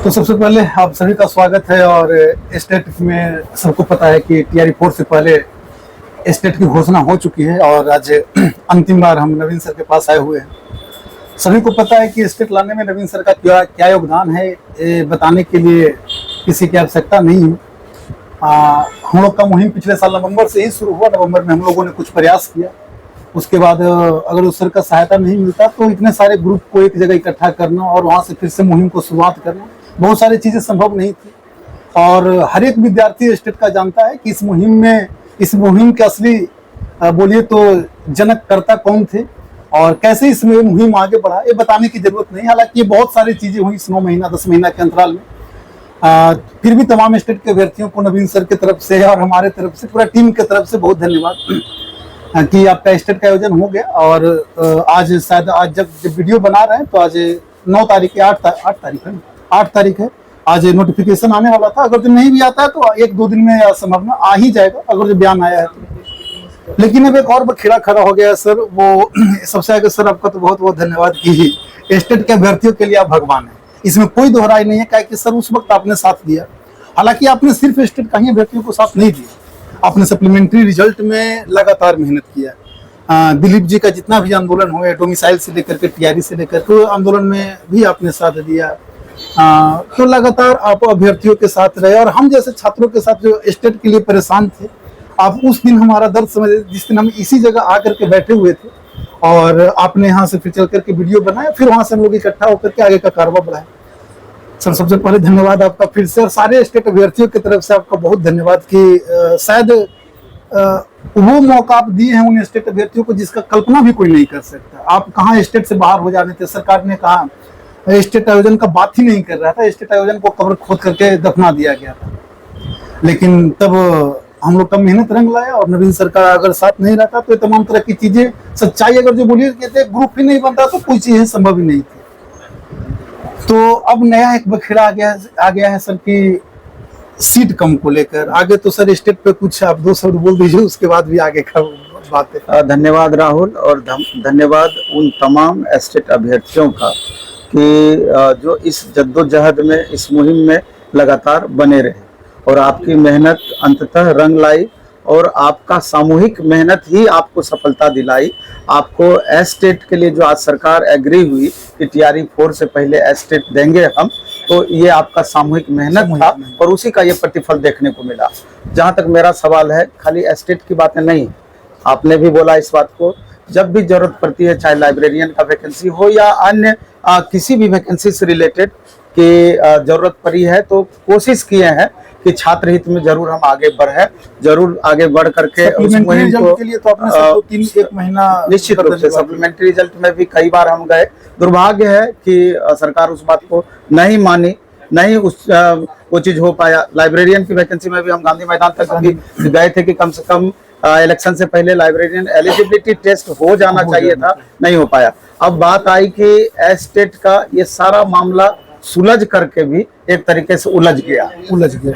तो सबसे पहले आप सभी का स्वागत है। और स्टेट में सबको पता है कि टीआरई 4 से पहले स्टेट की घोषणा हो चुकी है और आज अंतिम बार हम नवीन सर के पास आए हुए हैं। सभी को पता है कि स्टेट लाने में नवीन सर का क्या योगदान है, ये बताने के लिए किसी की आवश्यकता नहीं है। हम लोग का मुहिम पिछले साल नवंबर से ही शुरू हुआ। नवंबर में हम लोगों ने कुछ प्रयास किया। उसके बाद अगर उस सर का सहायता नहीं मिलता तो इतने सारे ग्रुप को एक जगह इकट्ठा करना और वहाँ से फिर से मुहिम को शुरुआत करना, बहुत सारी चीज़ें संभव नहीं थी। और हर एक विद्यार्थी स्टेट का जानता है कि इस मुहिम के असली बोलिए तो जनककर्ता कौन थे और कैसे इसमें मुहिम आगे बढ़ा, ये बताने की जरूरत नहीं। हालांकि ये बहुत सारी चीज़ें हुई इस 9 महीना 10 महीना के अंतराल में। फिर भी तमाम स्टेट के अभ्यर्थियों को नवीन सर की तरफ से और हमारे तरफ से, पूरा टीम की तरफ से बहुत धन्यवाद कि आपका स्टेट का आयोजन हो गया। और आज शायद जब वीडियो बना रहे हैं तो आज 9 तारीख है, 8 तारीख है। आज नोटिफिकेशन आने वाला था। अगर जो नहीं भी आता है तो 1-2 दिन में संभावना आ ही जाएगा, अगर जो बयान आया है तो। लेकिन अब एक और बखेड़ा खड़ा हो गया सर, वो सबसे आगे सर आपका तो बहुत बहुत धन्यवाद कि स्टेट के अभ्यर्थियों के लिए आप भगवान हैं, इसमें कोई दोहराई नहीं है। क्या कि सर उस वक्त आपने साथ दिया, हालांकि आपने सिर्फ स्टेट का ही अभ्यर्थियों को साथ नहीं दिया, आपने सप्लीमेंट्री रिजल्ट में लगातार मेहनत किया। दिलीप जी का जितना भी आंदोलन हुआ, डोमिसाइल से लेकर के टीआरई से लेकर के आंदोलन में भी आपने साथ दिया। तो लगातार आप अभ्यर्थियों के साथ रहे और हम जैसे छात्रों के साथ जो स्टेट के लिए परेशान थे, आप उस दिन हमारा दर्द समझे, जिस दिन हम इसी जगह आकर के बैठे हुए थे और आपने यहाँ से फिर चल करके वीडियो बनाया, फिर वहाँ से हम लोग इकट्ठा होकर के आगे का कारवां बढ़ाया। सर सबसे पहले धन्यवाद आपका फिर से, और सारे स्टेट अभ्यर्थियों की तरफ से आपका बहुत धन्यवाद कि शायद वो मौका आप दिए हैं उन स्टेट अभ्यर्थियों को जिसका कल्पना भी कोई नहीं कर सकता। आप कहाँ स्टेट से बाहर हो जाने थे, सरकार ने कहा स्टेट आयोजन का बात ही नहीं कर रहा था, स्टेट आयोजन को कब्र खोद करके दफना दिया गया था। लेकिन तब हम लोग का मेहनत रंग लाया और नवीन सर का अगर साथ नहीं रहता तो तमाम तरह की चीजें, सच्चाई अगर जो बोलिए कहते ग्रुप ही नहीं बनता तो कोई चीजें संभव ही नहीं थी। तो अब नया एक बखेड़ा आ गया है सर की सीट कम को लेकर। आगे तो सर स्टेट पे कुछ आप 2 शब्द बोल दीजिए, उसके बाद भी आगे का बात है। धन्यवाद राहुल, और धन्यवाद उन तमाम स्टेट अभ्यर्थियों का कि जो इस जद्दोजहद में, इस मुहिम में लगातार बने रहे और आपकी मेहनत अंततः रंग लाई और आपका सामूहिक मेहनत ही आपको सफलता दिलाई। आपको एस्टेट के लिए जो आज सरकार एग्री हुई कि टीआरई 4 से पहले एस्टेट देंगे हम, तो ये आपका सामूहिक मेहनत था और उसी का ये प्रतिफल देखने को मिला। जहाँ तक मेरा सवाल है, खाली एस्टेट की बातें नहीं, आपने भी बोला इस बात को, जब भी जरूरत पड़ती है, चाहे लाइब्रेरियन का वैकेंसी हो या अन्य किसी भी वैकेंसी से रिलेटेड की जरूरत पड़ी है, तो कोशिश किए हैं कि छात्र हित में जरूर हम आगे बढ़े, जरूर आगे बढ़ करके उस मुहिम को के लिए तो आपने 3-1 महीना निश्चित रूप से सप्लीमेंट्री रिजल्ट में भी कई बार हम गए। दुर्भाग्य है कि सरकार उस बात को नहीं मानी, नहीं वो चीज हो पाया। लाइब्रेरियन की वैकेंसी में भी हम गांधी मैदान तक भी गए थे कि कम से कम इलेक्शन से पहले लाइब्रेरियन एलिजिबिलिटी टेस्ट हो जाना चाहिए था, नहीं हो पाया। अब बात आई कि एस्टेट का ये सारा मामला सुलझ करके भी एक तरीके से उलझ गया।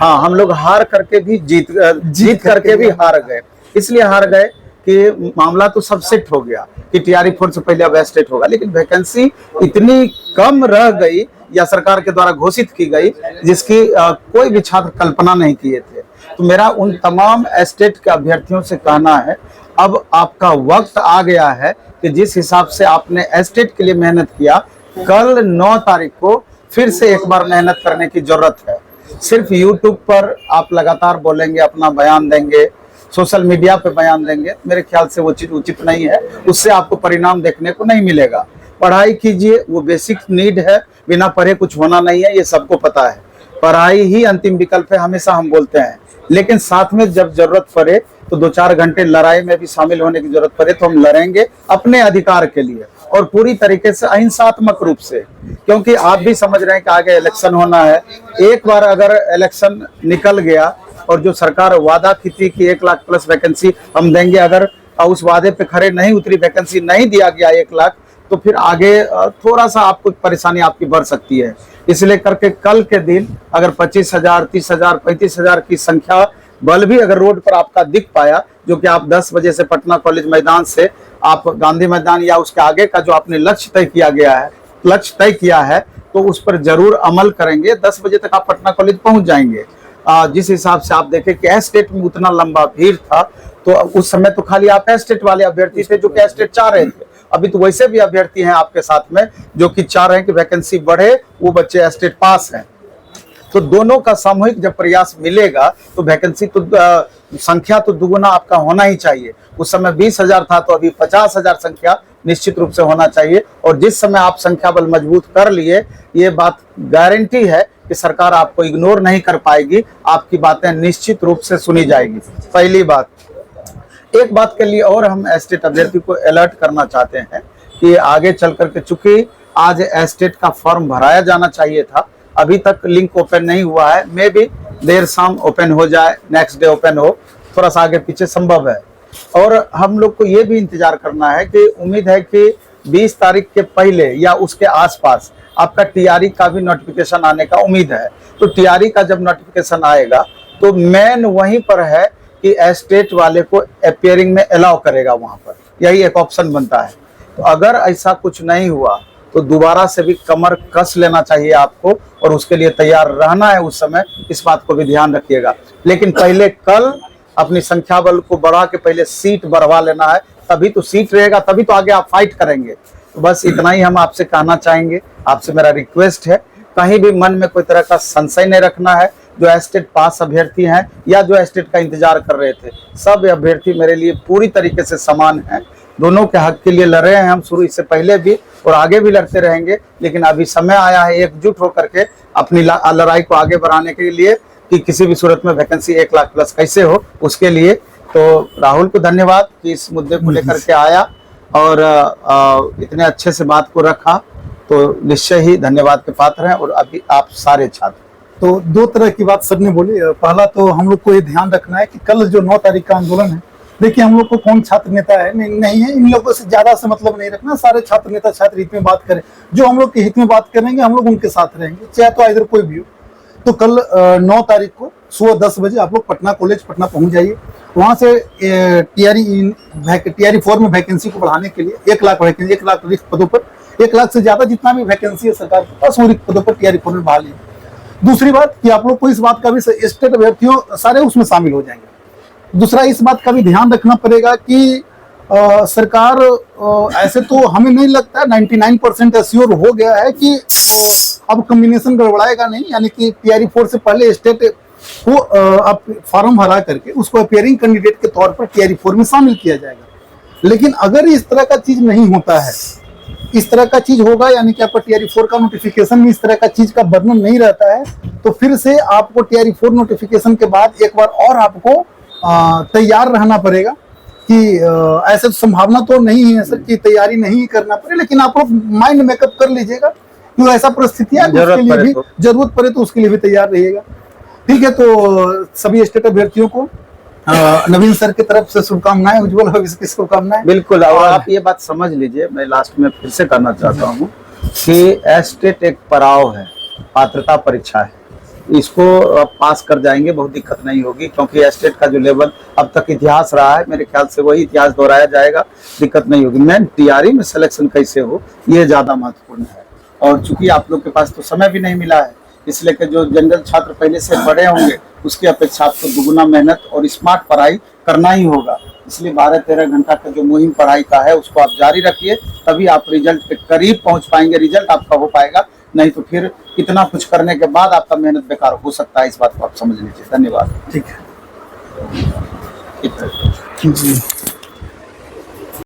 हाँ, हम लोग हार करके भी जीत करके भी हार गए। इसलिए हार गए कि मामला तो सब सेट हो गया कि टीआरई 4 से पहले अब एस्टेट होगा, लेकिन वैकेंसी इतनी कम रह गई या सरकार के द्वारा घोषित की गई जिसकी कोई भी छात्र कल्पना नहीं किए थे। तो मेरा उन तमाम एस्टेट के अभ्यर्थियों से कहना है, अब आपका वक्त आ गया है कि जिस हिसाब से आपने एस्टेट के लिए मेहनत किया, कल 9 तारीख को फिर से एक बार मेहनत करने की जरूरत है। सिर्फ यूट्यूब पर आप लगातार बोलेंगे, अपना बयान देंगे, सोशल मीडिया पे बयान देंगे, मेरे ख्याल से वो चीज उचित नहीं है। उससे आपको परिणाम देखने को नहीं मिलेगा। पढ़ाई कीजिए, वो बेसिक नीड है, बिना पढ़े कुछ होना नहीं है, ये सबको पता है। पढ़ाई ही अंतिम विकल्प है, हमेशा हम बोलते हैं। लेकिन साथ में जब जरूरत पड़े तो 2-4 घंटे लड़ाई में भी शामिल होने की जरूरत पड़े तो हम लड़ेंगे अपने अधिकार के लिए और पूरी तरीके से अहिंसात्मक रूप से, क्योंकि आप भी समझ रहे हैं कि आगे इलेक्शन होना है। एक बार अगर इलेक्शन निकल गया और जो सरकार वादा की थी कि 1 लाख प्लस वैकेंसी हम देंगे, अगर उस वादे पे खरे नहीं उतरी, वैकेंसी नहीं दिया गया 1 लाख, तो फिर आगे थोड़ा सा आपको परेशानी आपकी बढ़ सकती है। इसलिए करके कल के दिन अगर 25,000, 30,000, 35,000 की संख्या बल भी अगर रोड पर आपका दिख पाया, जो कि आप 10 बजे से पटना कॉलेज मैदान से आप गांधी मैदान या उसके आगे का जो आपने लक्ष्य तय किया है, तो उस पर जरूर अमल करेंगे। 10 बजे तक आप पटना कॉलेज पहुंच जाएंगे। जिस हिसाब से आप देखें कि एस्टेट में उतना लंबा भीड़ था, तो उस समय तो खाली आप एस्टेट वाले अभ्यर्थी थे जो कि एस्टेट चाह रहे थे। अभी तो वैसे भी अभ्यर्थी हैं आपके साथ में जो कि चाह रहे हैं कि वैकेंसी बढ़े, वो बच्चे एस्टेट पास हैं। तो दोनों का सामूहिक जब प्रयास मिलेगा तो वैकेंसी तो संख्या तो दुगुना आपका होना ही चाहिए। उस समय 20,000 था, तो अभी 50,000 संख्या निश्चित रूप से होना चाहिए। और जिस समय आप संख्या बल मजबूत कर लिए, ये बात गारंटी है कि सरकार आपको इग्नोर नहीं कर पाएगी, आपकी बातें निश्चित रूप से सुनी जाएगी। पहली बात। एक बात के लिए और हम एस्टेट अभ्यर्थी को अलर्ट करना चाहते हैं कि आगे चल करके, चूंकि आज एस्टेट का फॉर्म भराया जाना चाहिए था, अभी तक लिंक ओपन नहीं हुआ है। मे भी देर शाम ओपन हो जाए, नेक्स्ट डे ओपन हो, थोड़ा सा आगे पीछे संभव है। और हम लोग को ये भी इंतजार करना है कि उम्मीद है कि 20 तारीख के पहले या उसके आसपास आपका टीआरई का भी नोटिफिकेशन आने का उम्मीद है। तो टीआरई का जब नोटिफिकेशन आएगा तो मेन वहीं पर है कि एस्टेट वाले को अपियरिंग में अलाउ करेगा, वहां पर यही एक ऑप्शन बनता है। तो अगर ऐसा कुछ नहीं हुआ तो दोबारा से भी कमर कस लेना चाहिए आपको, और उसके लिए तैयार रहना है उस समय। इस बात को भी ध्यान रखिएगा। लेकिन पहले कल अपनी संख्या बल को बढ़ा के पहले सीट बढ़वा लेना है, तभी तो सीट रहेगा, तभी तो आगे आप फाइट करेंगे। तो बस इतना ही हम आपसे कहना चाहेंगे। आपसे मेरा रिक्वेस्ट है, कहीं भी मन में कोई तरह का संशय नहीं रखना है। जो एस्टेट पास अभ्यर्थी हैं या जो एस्टेट का इंतजार कर रहे थे, सब अभ्यर्थी मेरे लिए पूरी तरीके से समान हैं। दोनों के हक के लिए लड़ रहे हैं हम, शुरू इससे पहले भी और आगे भी लड़ते रहेंगे। लेकिन अभी समय आया है एकजुट होकर के अपनी लड़ाई को आगे बढ़ाने के लिए, कि किसी भी सूरत में वैकेंसी 1 लाख प्लस कैसे हो, उसके लिए। तो राहुल को धन्यवाद कि इस मुद्दे को लेकर के आया और इतने अच्छे से बात को रखा, तो निश्चय ही धन्यवाद के पात्र हैं। और अभी आप सारे छात्र, तो 2 तरह की बात सर ने बोली। पहला तो हम लोग को ये ध्यान रखना है कि कल जो 9 तारीख का आंदोलन है, देखिए हम लोग को कौन छात्र नेता है नहीं है, इन लोगों से ज्यादा से मतलब नहीं रखना। सारे छात्र नेता छात्र हित में बात करें, जो हम लोग के हित में बात करेंगे हम लोग उनके साथ रहेंगे, चाहे तो इधर कोई भी हो। तो कल 9 तारीख को सुबह 10 बजे आप लोग पटना कॉलेज पटना पहुंच जाइए। वहां से टीआरई 4 में वैकेंसी को बढ़ाने के लिए 1 लाख वैकेंसी, 1 लाख रिक्त पदों पर, 1 लाख से ज्यादा जितना भी वैकेंसी है सरकार के पास, वो रिक्त पदों पर टीआरई 4 में बहाल है। दूसरी बात कि आप लोग को इस बात का भी, स्टेट अभ्यर्थियों सारे उसमें शामिल हो जाएंगे। दूसरा इस बात का भी ध्यान रखना पड़ेगा कि सरकार ऐसे तो हमें नहीं लगता, 99% एश्योर हो गया है कि अब कॉम्बिनेशन गड़बड़ाएगा नहीं, यानी कि टीआरई 4 से पहले स्टेट को अब फॉर्म भरा करके उसको अपियरिंग कैंडिडेट के तौर पर टीआरई 4 में शामिल किया जाएगा। लेकिन अगर इस तरह का चीज नहीं होता है, इस तरह का चीज होगा, यानी कि आपका टीआरई 4 का नोटिफिकेशन में इस तरह का चीज का वर्णन नहीं रहता है, तो फिर से आपको टीआरई 4 नोटिफिकेशन के बाद एक बार और आपको तैयार रहना पड़ेगा। कि ऐसे संभावना तो नहीं है सर कि तैयारी नहीं करना पड़े, लेकिन आप लोग माइंड मेकअप कर लीजिएगा कि ऐसा परिस्थिति है, उसके लिए भी जरूरत पड़े तो उसके लिए भी तैयार रहिएगा। ठीक है, तो सभी स्टेट अभ्यर्थियों को नवीन सर की तरफ से शुभकामनाएं, उज्जवल भविष्य की शुभकामनाएं। बिल्कुल। और आप ये बात समझ लीजिए, मैं लास्ट में फिर से कहना चाहता हूँ कि एस्टेट एक पड़ाव है, पात्रता परीक्षा है। इसको पास कर जाएंगे, बहुत दिक्कत नहीं होगी, क्योंकि एस्टेट का जो लेवल अब तक इतिहास रहा है, मेरे ख्याल से वही इतिहास दोहराया जाएगा, दिक्कत नहीं होगी। मैं टीआरई में सिलेक्शन कैसे हो, ये ज्यादा महत्वपूर्ण है। और चूंकि आप लोग के पास तो समय भी नहीं मिला है, इसलिए कि जो जनरल छात्र पहले से पढ़े होंगे उसकी अपेक्षा आपको दुगुना मेहनत और स्मार्ट पढ़ाई करना ही होगा। इसलिए 12-13 घंटा का जो मुहिम पढ़ाई का है उसको आप जारी रखिए, तभी आप रिजल्ट के करीब पहुंच पाएंगे, रिजल्ट आपका हो पाएगा। नहीं तो फिर इतना कुछ करने के बाद आपका मेहनत बेकार हो सकता है। इस बात को आप समझ लीजिए। धन्यवाद। ठीक है जी।